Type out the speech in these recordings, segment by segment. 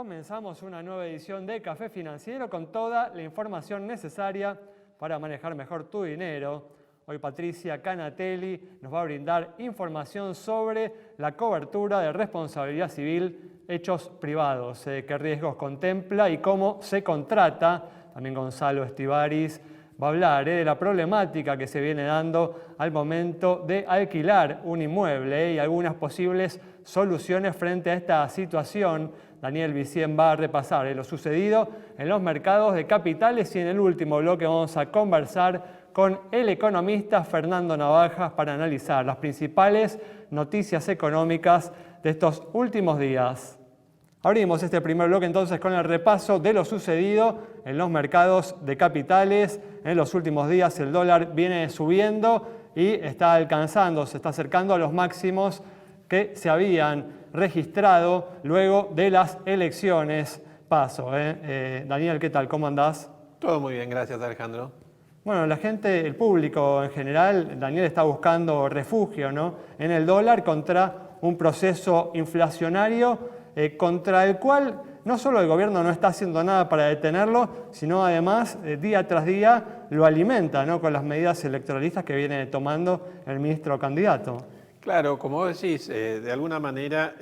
Comenzamos una nueva edición de Café Financiero con toda la información necesaria para manejar mejor tu dinero. Hoy Patricia Canatelli nos va a brindar información sobre la cobertura de responsabilidad civil, hechos privados, qué riesgos contempla y cómo se contrata. También Gonzalo Estivaris va a hablar de la problemática que se viene dando al momento de alquilar un inmueble y algunas posibles soluciones frente a esta situación. Daniel Vicien va a repasar lo sucedido en los mercados de capitales y en el último bloque vamos a conversar con el economista Fernando Navajas para analizar las principales noticias económicas de estos últimos días. Abrimos este primer bloque entonces con el repaso de lo sucedido en los mercados de capitales. En los últimos días el dólar viene subiendo y está alcanzando, se está acercando a los máximos que se habían registrado luego de las elecciones. Daniel, ¿qué tal? ¿Cómo andás? Todo muy bien, gracias Alejandro. Bueno, la gente, el público en general, Daniel está buscando refugio, ¿no?, en el dólar contra un proceso inflacionario contra el cual no solo el gobierno no está haciendo nada para detenerlo, sino además día tras día lo alimenta, ¿no?, con las medidas electoralistas que viene tomando el ministro candidato. Claro, como vos decís, de alguna manera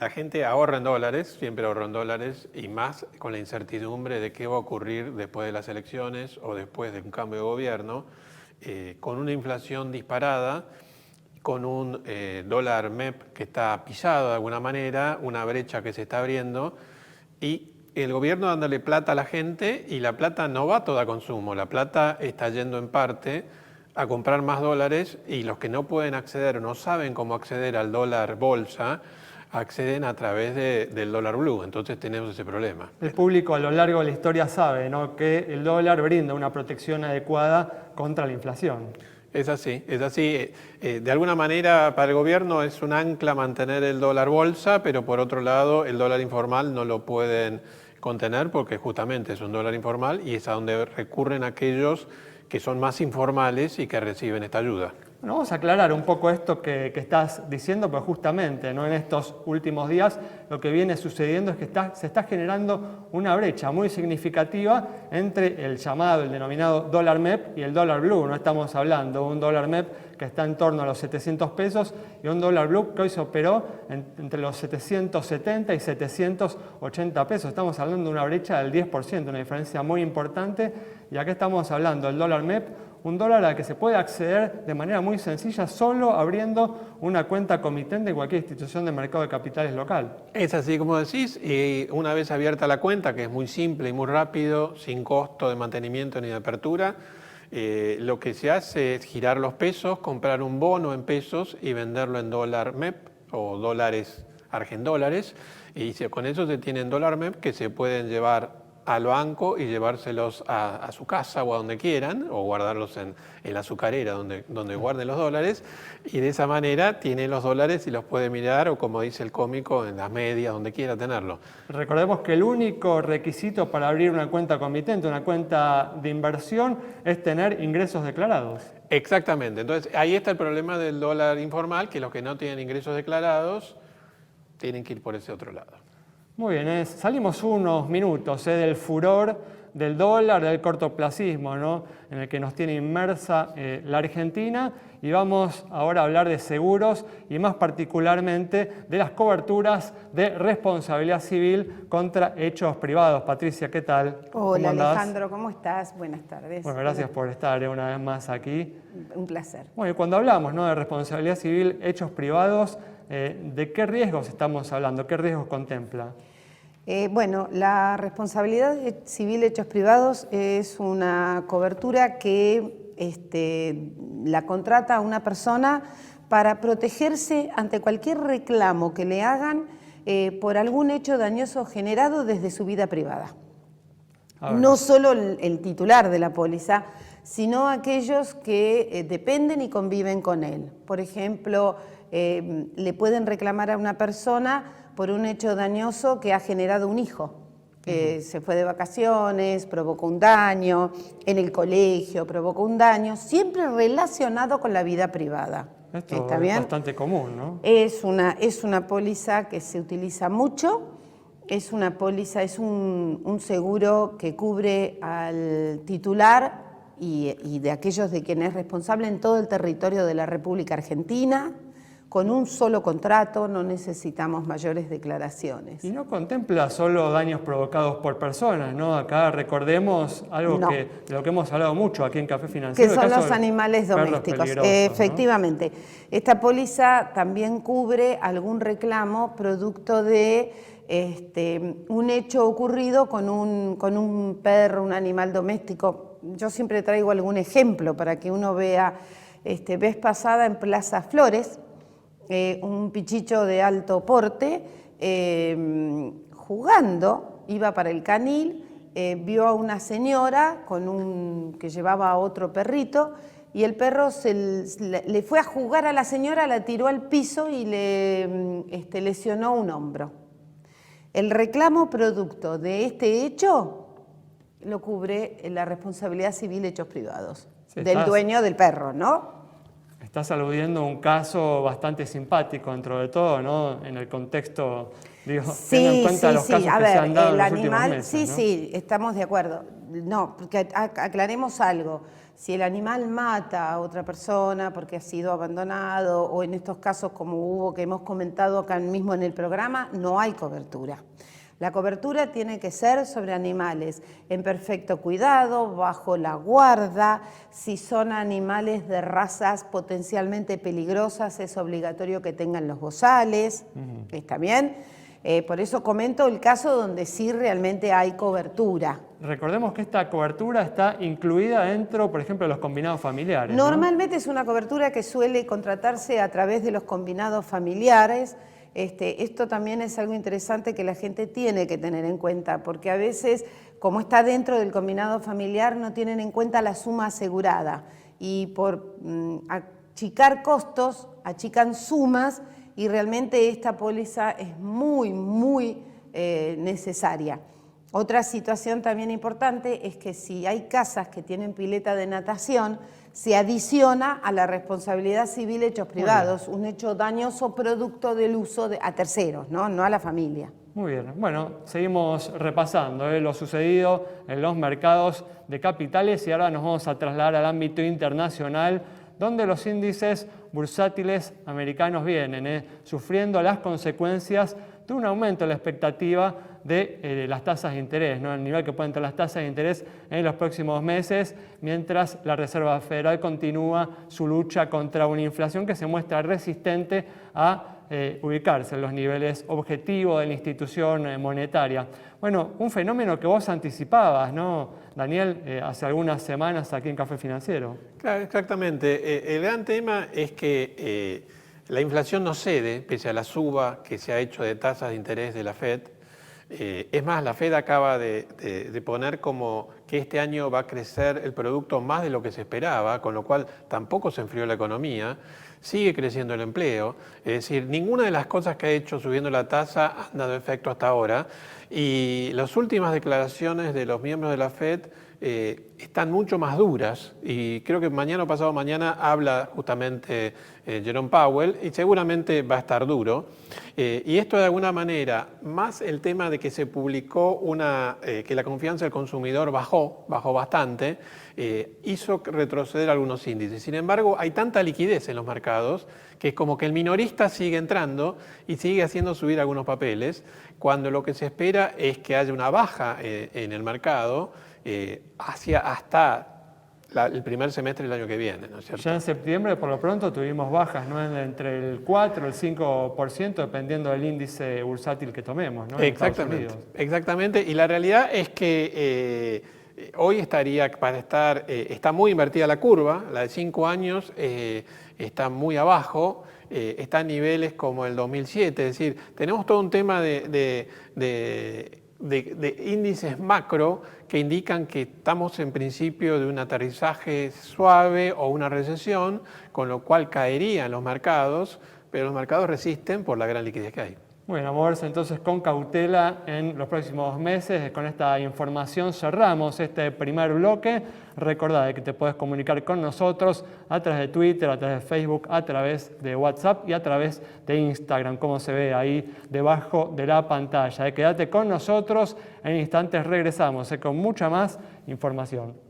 la gente ahorra en dólares, siempre ahorra en dólares, y más con la incertidumbre de qué va a ocurrir después de las elecciones o después de un cambio de gobierno, con una inflación disparada, con un dólar MEP que está pisado de alguna manera, una brecha que se está abriendo, y el gobierno dándole plata a la gente, y la plata no va toda a consumo, la plata está yendo en parte a comprar más dólares, y los que no pueden acceder o no saben cómo acceder al dólar bolsa, acceden a través del dólar blue. Entonces tenemos ese problema. El público a lo largo de la historia sabe, ¿no?, que el dólar brinda una protección adecuada contra la inflación. Es así, es así. De alguna manera para el gobierno es un ancla mantener el dólar bolsa, pero por otro lado el dólar informal no lo pueden contener porque justamente es un dólar informal y es a donde recurren aquellos que son más informales y que reciben esta ayuda. Bueno, vamos a aclarar un poco esto que estás diciendo, pero justamente, ¿no?, en estos últimos días lo que viene sucediendo es que se está generando una brecha muy significativa entre el denominado dólar MEP y el dólar blue. No estamos hablando de un dólar MEP que está en torno a los 700 pesos y un dólar blue que hoy se operó entre los 770 y 780 pesos. Estamos hablando de una brecha del 10%, una diferencia muy importante. Y acá estamos hablando del dólar MEP, un dólar al que se puede acceder de manera muy sencilla solo abriendo una cuenta comitente en cualquier institución de mercado de capitales local. Es así como decís, y una vez abierta la cuenta, que es muy simple y muy rápido, sin costo de mantenimiento ni de apertura, lo que se hace es girar los pesos, comprar un bono en pesos y venderlo en dólar MEP o dólares argendólares, y con eso se tienen dólar MEP que se pueden llevar al banco y llevárselos a su casa o a donde quieran, o guardarlos en la azucarera donde guarden los dólares, y de esa manera tiene los dólares y los puede mirar, o como dice el cómico, en las medias, donde quiera tenerlo. Recordemos que el único requisito para abrir una cuenta comitente, una cuenta de inversión, es tener ingresos declarados. Exactamente, entonces ahí está el problema del dólar informal, que los que no tienen ingresos declarados tienen que ir por ese otro lado. Muy bien, salimos unos minutos del furor del dólar, del cortoplacismo, ¿no?, en el que nos tiene inmersa la Argentina, y vamos ahora a hablar de seguros y más particularmente de las coberturas de responsabilidad civil contra hechos privados. Patricia, ¿qué tal? Hola Alejandro, ¿cómo estás? Buenas tardes. Bueno, gracias por estar una vez más aquí. Un placer. Bueno, y cuando hablamos, ¿no?, de responsabilidad civil, hechos privados, ¿de qué riesgos estamos hablando? ¿Qué riesgos contempla? Bueno, la responsabilidad civil hechos privados es una cobertura que la contrata a una persona para protegerse ante cualquier reclamo que le hagan por algún hecho dañoso generado desde su vida privada. No solo el titular de la póliza, sino aquellos que dependen y conviven con él. Por ejemplo, le pueden reclamar a una persona por un hecho dañoso que ha generado un hijo. Se fue de vacaciones, provocó un daño, en el colegio provocó un daño, siempre relacionado con la vida privada. Esto ¿Está es bien? bastante común, ¿no? Es una póliza que se utiliza mucho es una póliza, es un seguro que cubre al titular y de aquellos de quien es responsable en todo el territorio de la República Argentina, con un solo contrato, no necesitamos mayores declaraciones. Y no contempla solo daños provocados por personas, ¿no? Acá recordemos algo No. de lo que hemos hablado mucho aquí en Café Financiero. Que son el caso los de animales perros domésticos. peligrosos, Efectivamente. Esta póliza también cubre algún reclamo producto de un hecho ocurrido con un perro, un animal doméstico. Yo siempre traigo algún ejemplo para que uno vea. Vez pasada en Plaza Flores, un pichicho de alto porte, jugando, iba para el canil, vio a una señora que llevaba a otro perrito y el perro le fue a jugar a la señora, la tiró al piso y le lesionó un hombro. El reclamo producto de este hecho lo cubre la responsabilidad civil de hechos privados, Sí, del dueño del perro, ¿no? Estás aludiendo a un caso bastante simpático dentro de todo, ¿no? En el contexto, digo, teniendo en cuenta los casos que se han dado en los últimos meses, sí, ¿no? sí, estamos de acuerdo. No, porque aclaremos algo. Si el animal mata a otra persona porque ha sido abandonado o en estos casos como hubo que hemos comentado acá mismo en el programa, no hay cobertura. La cobertura tiene que ser sobre animales en perfecto cuidado, bajo la guarda. Si son animales de razas potencialmente peligrosas, es obligatorio que tengan los bozales. ¿Está bien? Por eso comento el caso donde sí realmente hay cobertura. Recordemos que esta cobertura está incluida dentro, por ejemplo, de los combinados familiares, ¿no? Normalmente es una cobertura que suele contratarse a través de los combinados familiares. Esto también es algo interesante que la gente tiene que tener en cuenta, porque a veces, como está dentro del combinado familiar, no tienen en cuenta la suma asegurada y por achicar costos, achican sumas y realmente esta póliza es muy, muy necesaria. Otra situación también importante es que si hay casas que tienen pileta de natación, se adiciona a la responsabilidad civil hechos privados, un hecho dañoso producto del uso a terceros, ¿no? No a la familia. Muy bien. Bueno, seguimos repasando lo sucedido en los mercados de capitales y ahora nos vamos a trasladar al ámbito internacional, donde los índices bursátiles americanos vienen sufriendo las consecuencias de un aumento de la expectativa de las tasas de interés, ¿no? El nivel que pueden tener las tasas de interés en los próximos meses, mientras la Reserva Federal continúa su lucha contra una inflación que se muestra resistente a ubicarse en los niveles objetivos de la institución monetaria. Bueno, un fenómeno que vos anticipabas, ¿no, Daniel, hace algunas semanas aquí en Café Financiero? Claro, exactamente. El gran tema es que la inflación no cede, pese a la suba que se ha hecho de tasas de interés de la FED. Es más, la FED acaba de poner como que este año va a crecer el producto más de lo que se esperaba, con lo cual tampoco se enfrió la economía, sigue creciendo el empleo, es decir, ninguna de las cosas que ha hecho subiendo la tasa han dado efecto hasta ahora y las últimas declaraciones de los miembros de la FED están mucho más duras y creo que mañana o pasado mañana habla justamente Jerome Powell y seguramente va a estar duro. Y esto de alguna manera, más el tema de que se publicó que la confianza del consumidor bajó bastante, hizo retroceder algunos índices. Sin embargo, hay tanta liquidez en los mercados que es como que el minorista sigue entrando y sigue haciendo subir algunos papeles, cuando lo que se espera es que haya una baja en el mercado hasta el primer semestre del año que viene, ¿no es cierto? Ya en septiembre, por lo pronto, tuvimos bajas, ¿no? Entre el 4 y el 5%, dependiendo del índice bursátil que tomemos, ¿no? Exactamente. Y la realidad es que hoy está muy invertida la curva, la de 5 años está muy abajo, está a niveles como el 2007, es decir, tenemos todo un tema de índices macro que indican que estamos en principio de un aterrizaje suave o una recesión, con lo cual caerían los mercados, pero los mercados resisten por la gran liquidez que hay. Bueno, moverse entonces con cautela en los próximos meses. Con esta información cerramos este primer bloque. Recordá que te puedes comunicar con nosotros a través de Twitter, a través de Facebook, a través de WhatsApp y a través de Instagram, como se ve ahí debajo de la pantalla. Quédate con nosotros, en instantes regresamos con mucha más información.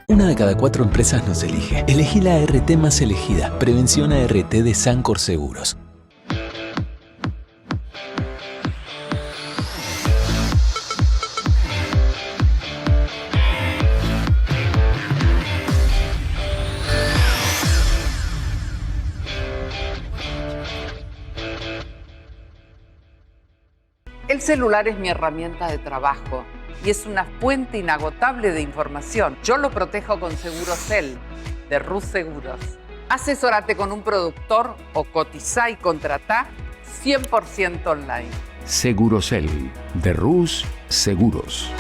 Una de cada 4 empresas nos elige. Elegí la ART más elegida. Prevención ART de Sancor Seguros. El celular es mi herramienta de trabajo y es una fuente inagotable de información. Yo lo protejo con Segurosel, de Rus Seguros. Asesórate con un productor o cotizá y contratá 100% online. Segurosel, de Rus Seguros.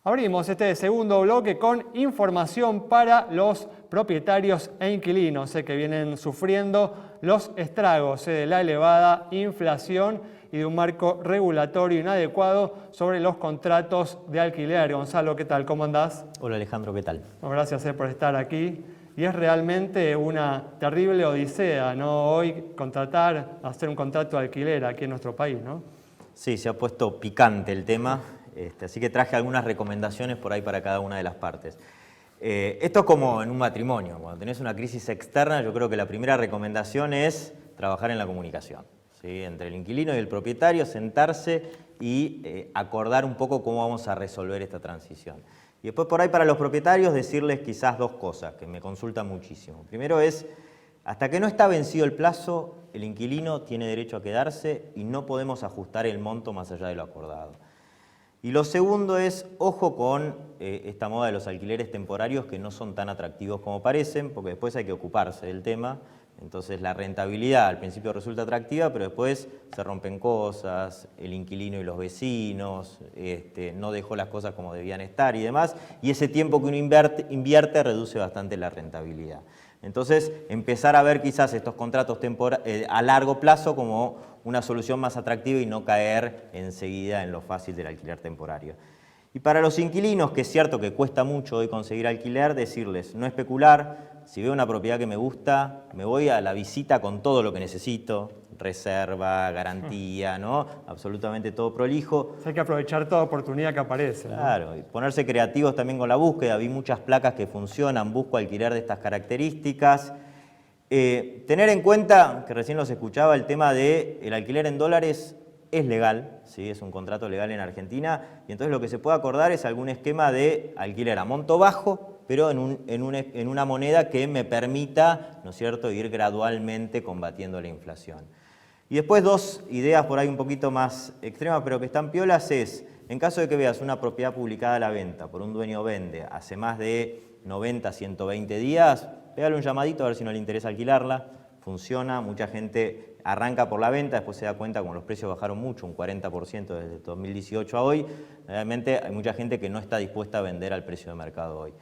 Abrimos este segundo bloque con información para los propietarios e inquilinos que vienen sufriendo los estragos de la elevada inflación y de un marco regulatorio inadecuado sobre los contratos de alquiler. Gonzalo, ¿qué tal? ¿Cómo andás? Hola Alejandro, ¿qué tal? Bueno, gracias por estar aquí. Y es realmente una terrible odisea, ¿no? Hoy hacer un contrato de alquiler aquí en nuestro país, ¿no? Sí, se ha puesto picante el tema. Así que traje algunas recomendaciones por ahí para cada una de las partes. Esto es como en un matrimonio. Cuando tenés una crisis externa, yo creo que la primera recomendación es trabajar en la comunicación, ¿sí? Entre el inquilino y el propietario, sentarse y acordar un poco cómo vamos a resolver esta transición. Y después por ahí para los propietarios decirles quizás 2 cosas que me consultan muchísimo. Primero es, hasta que no está vencido el plazo, el inquilino tiene derecho a quedarse y no podemos ajustar el monto más allá de lo acordado. Y lo segundo es, ojo con esta moda de los alquileres temporarios que no son tan atractivos como parecen, porque después hay que ocuparse del tema. Entonces la rentabilidad al principio resulta atractiva, pero después se rompen cosas, el inquilino y los vecinos, no dejó las cosas como debían estar y demás, y ese tiempo que uno invierte reduce bastante la rentabilidad. Entonces, empezar a ver quizás estos contratos a largo plazo como una solución más atractiva y no caer enseguida en lo fácil del alquiler temporario. Y para los inquilinos, que es cierto que cuesta mucho hoy conseguir alquiler, decirles no especular. Si veo una propiedad que me gusta, me voy a la visita con todo lo que necesito, reserva, garantía, ¿no? Absolutamente todo prolijo. Hay que aprovechar toda oportunidad que aparece, ¿no? Claro, y ponerse creativos también con la búsqueda. Vi muchas placas que funcionan, busco alquiler de estas características. Tener en cuenta, que recién los escuchaba, el tema del alquiler en dólares es legal, ¿sí? Es un contrato legal en Argentina, y entonces lo que se puede acordar es algún esquema de alquiler a monto bajo, pero en una moneda que me permita, ¿no es cierto?, ir gradualmente combatiendo la inflación. Y después 2 ideas por ahí un poquito más extremas, pero que están piolas, es, en caso de que veas una propiedad publicada a la venta por un dueño vende hace más de 90, 120 días, pégale un llamadito a ver si no le interesa alquilarla. Funciona, mucha gente arranca por la venta, después se da cuenta como los precios bajaron mucho, un 40% desde 2018 a hoy. Realmente hay mucha gente que no está dispuesta a vender al precio de mercado hoy.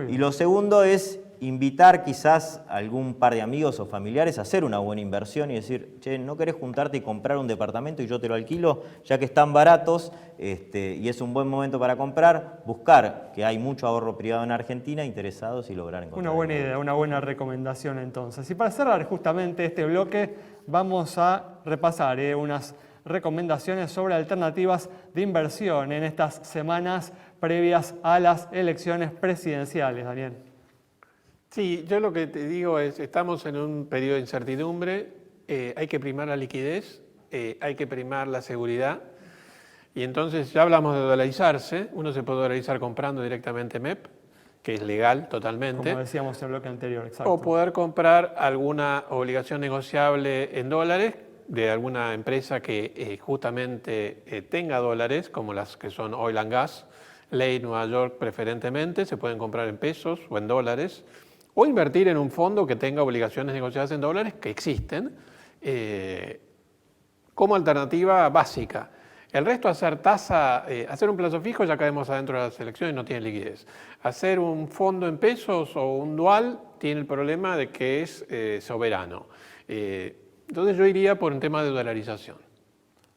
Y lo segundo es invitar quizás a algún par de amigos o familiares a hacer una buena inversión y decir, che, ¿no querés juntarte y comprar un departamento y yo te lo alquilo? Ya que están baratos y es un buen momento para comprar, buscar, que hay mucho ahorro privado en Argentina, interesados y lograr encontrar. Una buena idea, una buena recomendación entonces. Y para cerrar justamente este bloque, vamos a repasar unas recomendaciones sobre alternativas de inversión en estas semanas previas a las elecciones presidenciales, Daniel. Sí, yo lo que te digo es, estamos en un periodo de incertidumbre, hay que primar la liquidez, hay que primar la seguridad, y entonces ya hablamos de dolarizarse, uno se puede dolarizar comprando directamente MEP, que es legal totalmente. Como decíamos en el bloque anterior, exacto. O poder comprar alguna obligación negociable en dólares, de alguna empresa que justamente tenga dólares, como las que son Oil and Gas, Ley Nueva York preferentemente, se pueden comprar en pesos o en dólares, o invertir en un fondo que tenga obligaciones negociadas en dólares, que existen, como alternativa básica. El resto, hacer un plazo fijo, ya caemos adentro de las elecciones y no tiene liquidez. Hacer un fondo en pesos o un dual tiene el problema de que es soberano. Entonces yo iría por un tema de dolarización.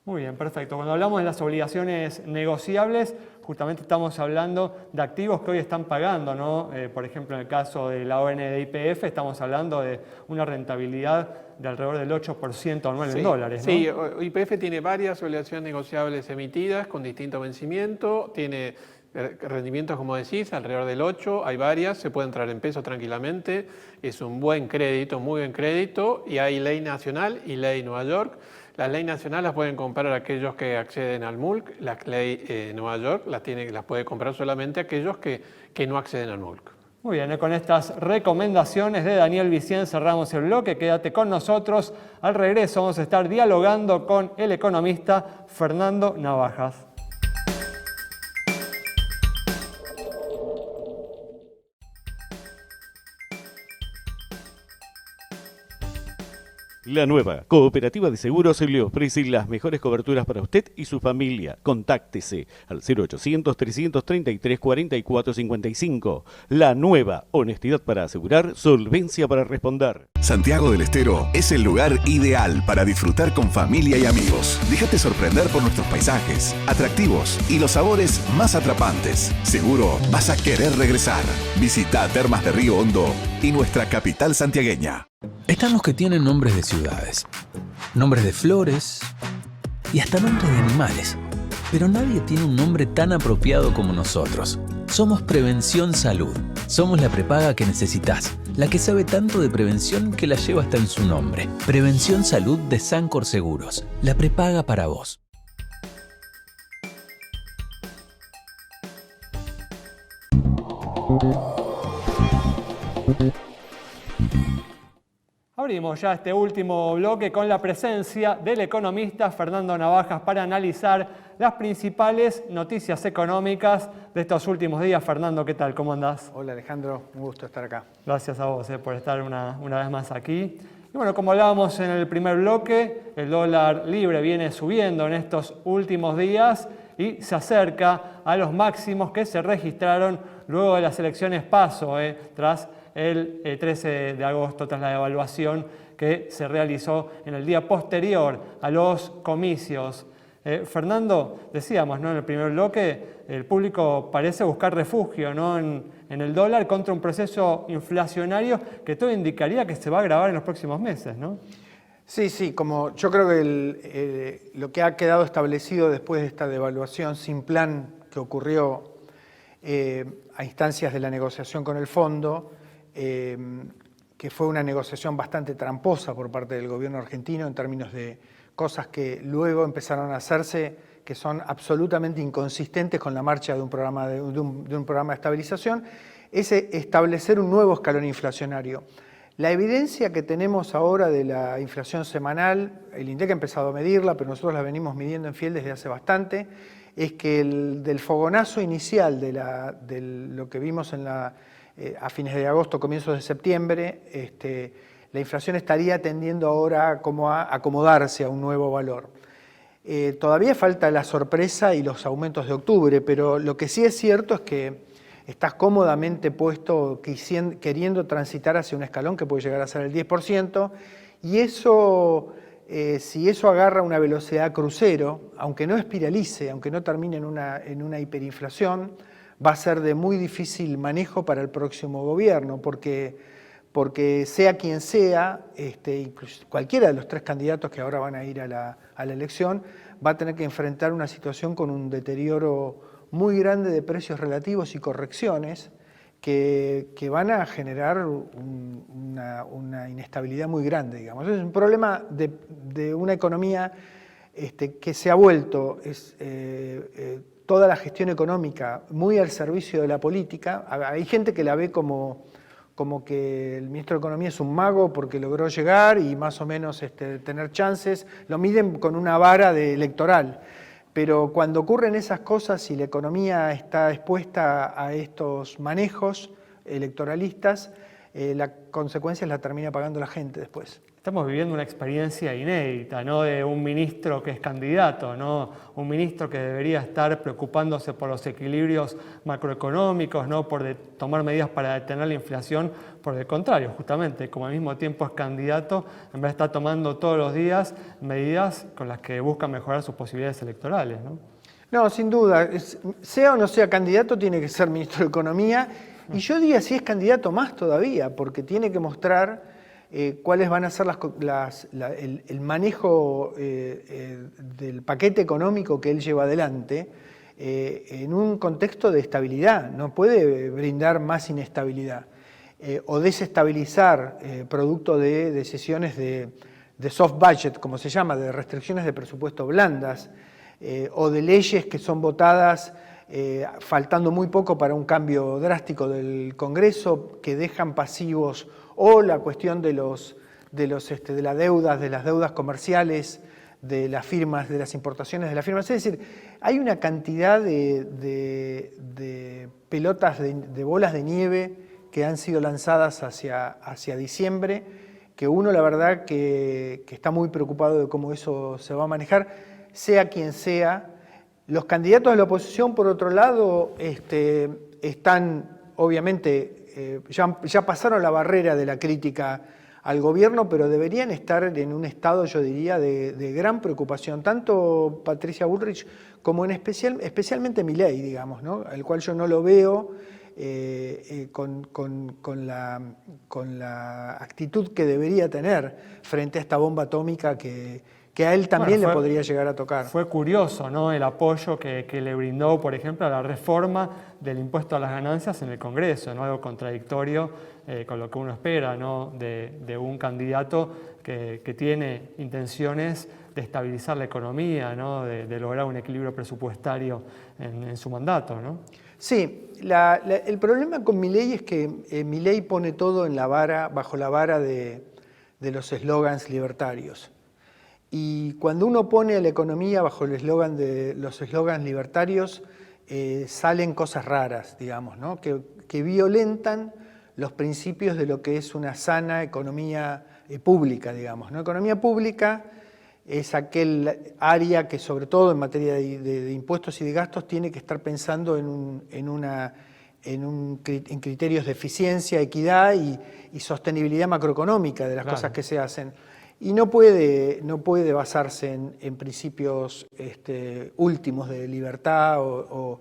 Muy bien, perfecto. Cuando hablamos de las obligaciones negociables, justamente estamos hablando de activos que hoy están pagando, ¿no? Por ejemplo, en el caso de la ON de YPF, estamos hablando de una rentabilidad de alrededor del 8% anual en dólares, ¿no? Sí, YPF tiene varias obligaciones negociables emitidas con distinto vencimiento, tiene rendimientos, como decís, alrededor del 8%, hay varias, se puede entrar en pesos tranquilamente, es un buen crédito, muy buen crédito, y hay ley nacional y ley Nueva York. Las leyes nacionales las pueden comprar aquellos que acceden al MULC, la ley Nueva York las puede comprar solamente aquellos que no acceden al MULC. Muy bien, con estas recomendaciones de Daniel Vicien cerramos el bloque. Quédate con nosotros. Al regreso vamos a estar dialogando con el economista Fernando Navajas. La Nueva Cooperativa de Seguros le ofrece las mejores coberturas para usted y su familia. Contáctese al 0800-333-4455. La Nueva, honestidad para asegurar, solvencia para responder. Santiago del Estero es el lugar ideal para disfrutar con familia y amigos. Déjate sorprender por nuestros paisajes, atractivos y los sabores más atrapantes. Seguro vas a querer regresar. Visita Termas de Río Hondo y nuestra capital santiagueña. Están los que tienen nombres de ciudades, nombres de flores y hasta nombres de animales. Pero nadie tiene un nombre tan apropiado como nosotros. Somos Prevención Salud. Somos la prepaga que necesitas, la que sabe tanto de prevención que la lleva hasta en su nombre. Prevención Salud de Sancor Seguros. La prepaga para vos. Abrimos ya este último bloque con la presencia del economista Fernando Navajas para analizar las principales noticias económicas de estos últimos días. Fernando, ¿qué tal? ¿Cómo andás? Hola Alejandro, un gusto estar acá. Gracias a vos por estar una vez más aquí. Y bueno, como hablábamos en el primer bloque, el dólar libre viene subiendo en estos últimos días y se acerca a los máximos que se registraron luego de las elecciones PASO, tras el 13 de agosto, tras la devaluación que se realizó en el día posterior a los comicios. Fernando, decíamos, ¿no?, en el primer bloque, el público parece buscar refugio, ¿no?, en el dólar contra un proceso inflacionario que todo indicaría que se va a agravar en los próximos meses, ¿no? Sí, como yo creo que lo que ha quedado establecido después de esta devaluación sin plan que ocurrió a instancias de la negociación con el fondo, que fue una negociación bastante tramposa por parte del gobierno argentino en términos de cosas que luego empezaron a hacerse que son absolutamente inconsistentes con la marcha de un programa de estabilización, es establecer un nuevo escalón inflacionario. La evidencia que tenemos ahora de la inflación semanal, el INDEC ha empezado a medirla, pero nosotros la venimos midiendo en Fiel desde hace bastante, es que del fogonazo inicial de lo que vimos a fines de agosto, comienzos de septiembre, la inflación estaría tendiendo ahora como a acomodarse a un nuevo valor. Todavía falta la sorpresa y los aumentos de octubre, pero lo que sí es cierto es que estás cómodamente puesto queriendo transitar hacia un escalón que puede llegar a ser el 10%, y eso, si eso agarra una velocidad crucero, aunque no espiralice, aunque no termine en una hiperinflación, va a ser de muy difícil manejo para el próximo gobierno, porque sea quien sea, incluso cualquiera de los tres candidatos que ahora van a ir a la elección, va a tener que enfrentar una situación con un deterioro muy grande de precios relativos y correcciones que van a generar una inestabilidad muy grande, digamos. Es un problema de una economía que se ha vuelto toda la gestión económica muy al servicio de la política. Hay gente que la ve como como que el ministro de Economía es un mago porque logró llegar y más o menos tener chances, lo miden con una vara electoral. Pero cuando ocurren esas cosas y la economía está expuesta a estos manejos electoralistas, la consecuencia la termina pagando la gente después. Estamos viviendo una experiencia inédita, ¿no? De un ministro que es candidato, ¿no? Un ministro que debería estar preocupándose por los equilibrios macroeconómicos, ¿no? Por tomar medidas para detener la inflación. Por el contrario, justamente, como al mismo tiempo es candidato, en vez de estar tomando todos los días medidas con las que busca mejorar sus posibilidades electorales, ¿no? No, sin duda. Sea o no sea candidato, tiene que ser ministro de Economía. Y yo diría, si es candidato, más todavía, porque tiene que mostrar cuáles van a ser el manejo del paquete económico que él lleva adelante en un contexto de estabilidad. No puede brindar más inestabilidad o desestabilizar producto de decisiones de soft budget, como se llama, de restricciones de presupuesto blandas o de leyes que son votadas faltando muy poco para un cambio drástico del Congreso, que dejan pasivos, o la cuestión de las deudas comerciales, de las firmas, de las importaciones de las firmas. Es decir, hay una cantidad de pelotas, de bolas de nieve que han sido lanzadas hacia diciembre, que uno la verdad que está muy preocupado de cómo eso se va a manejar, sea quien sea. Los candidatos de la oposición, por otro lado, están obviamente, ya pasaron la barrera de la crítica al gobierno, pero deberían estar en un estado, yo diría, de gran preocupación, tanto Patricia Bullrich como especialmente Milei, digamos, ¿no? El cual yo no lo veo con la actitud que debería tener frente a esta bomba atómica que a él también le podría llegar a tocar. Fue curioso, ¿no? El apoyo que le brindó, por ejemplo, a la reforma del impuesto a las ganancias en el Congreso, ¿no? Algo contradictorio con lo que uno espera, ¿no? de un candidato que tiene intenciones de estabilizar la economía, ¿no? de lograr un equilibrio presupuestario en su mandato, ¿no? Sí, el problema con Milei es que Milei pone todo bajo la vara de los eslogans libertarios. Y cuando uno pone a la economía bajo el eslogan de los eslogans libertarios, salen cosas raras, digamos, ¿no? que violentan los principios de lo que es una sana economía pública, digamos, ¿no? Economía pública es aquel área que, sobre todo en materia de impuestos y de gastos, tiene que estar pensando en criterios de eficiencia, equidad y sostenibilidad macroeconómica de las cosas que se hacen. Y no puede basarse en principios últimos de libertad o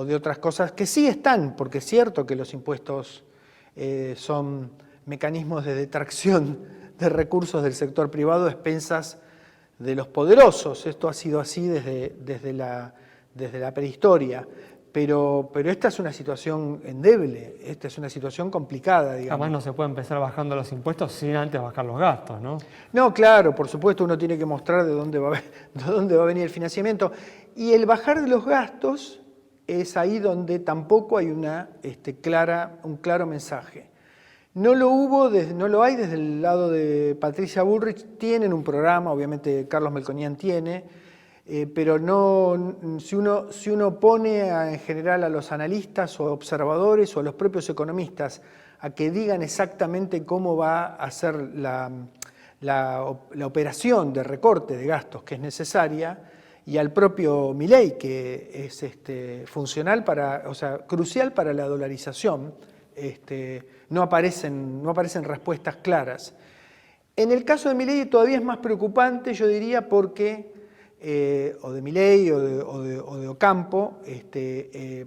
de otras cosas, que sí están, porque es cierto que los impuestos son mecanismos de detracción de recursos del sector privado a expensas de los poderosos. Esto ha sido así desde la prehistoria. Pero esta es una situación endeble, esta es una situación complicada, digamos. Además no se puede empezar bajando los impuestos sin antes bajar los gastos, ¿no? No, claro, por supuesto uno tiene que mostrar de dónde va a venir el financiamiento. Y el bajar de los gastos es ahí donde tampoco hay un claro mensaje. No lo hay desde el lado de Patricia Bullrich. Tienen un programa, obviamente Carlos Melconian tiene, pero no, si uno pone en general a los analistas o observadores o a los propios economistas a que digan exactamente cómo va a ser la operación de recorte de gastos que es necesaria, y al propio Milei, que es funcional crucial para la dolarización, no aparecen respuestas claras. En el caso de Milei todavía es más preocupante, yo diría, porque o de Milei o de Ocampo,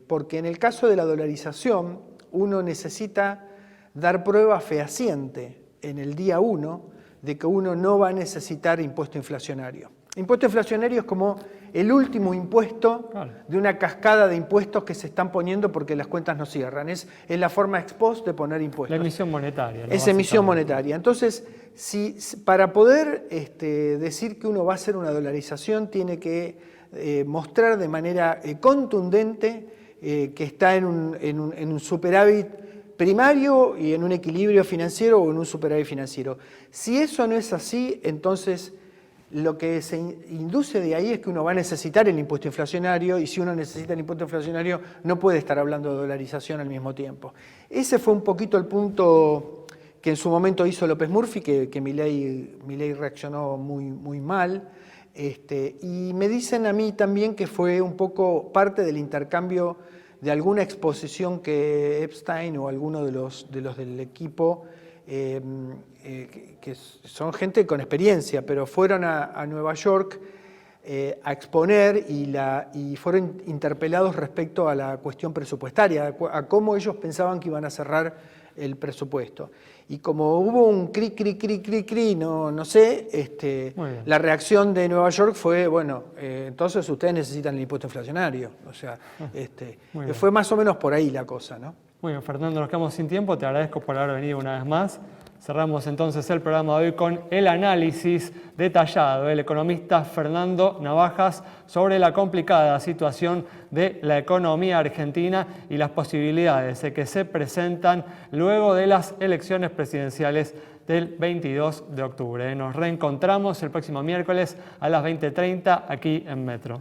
porque en el caso de la dolarización uno necesita dar prueba fehaciente en el día 1 de que uno no va a necesitar impuesto inflacionario. Impuesto inflacionario es como el último impuesto de una cascada de impuestos que se están poniendo porque las cuentas no cierran. Es la forma ex post de poner impuestos. La emisión monetaria. Es emisión monetaria. Entonces, para poder decir que uno va a hacer una dolarización, tiene que mostrar de manera contundente que está en un superávit primario y en un equilibrio financiero o en un superávit financiero. Si eso no es así, entonces lo que se induce de ahí es que uno va a necesitar el impuesto inflacionario, y si uno necesita el impuesto inflacionario no puede estar hablando de dolarización al mismo tiempo. Ese fue un poquito el punto que en su momento hizo López Murphy, que Milei reaccionó muy mal. Y me dicen a mí también que fue un poco parte del intercambio de alguna exposición que Epstein o alguno de los del equipo, que son gente con experiencia, pero fueron a Nueva York a exponer y fueron interpelados respecto a la cuestión presupuestaria, a cómo ellos pensaban que iban a cerrar el presupuesto. Y como hubo un cri, no sé, la reacción de Nueva York fue, bueno, entonces ustedes necesitan el impuesto inflacionario. O sea, fue más o menos por ahí la cosa, ¿no? Muy bien, Fernando, nos quedamos sin tiempo. Te agradezco por haber venido una vez más. Cerramos entonces el programa de hoy con el análisis detallado del economista Fernando Navajas sobre la complicada situación de la economía argentina y las posibilidades que se presentan luego de las elecciones presidenciales del 22 de octubre. Nos reencontramos el próximo miércoles a las 20:30 aquí en Metro.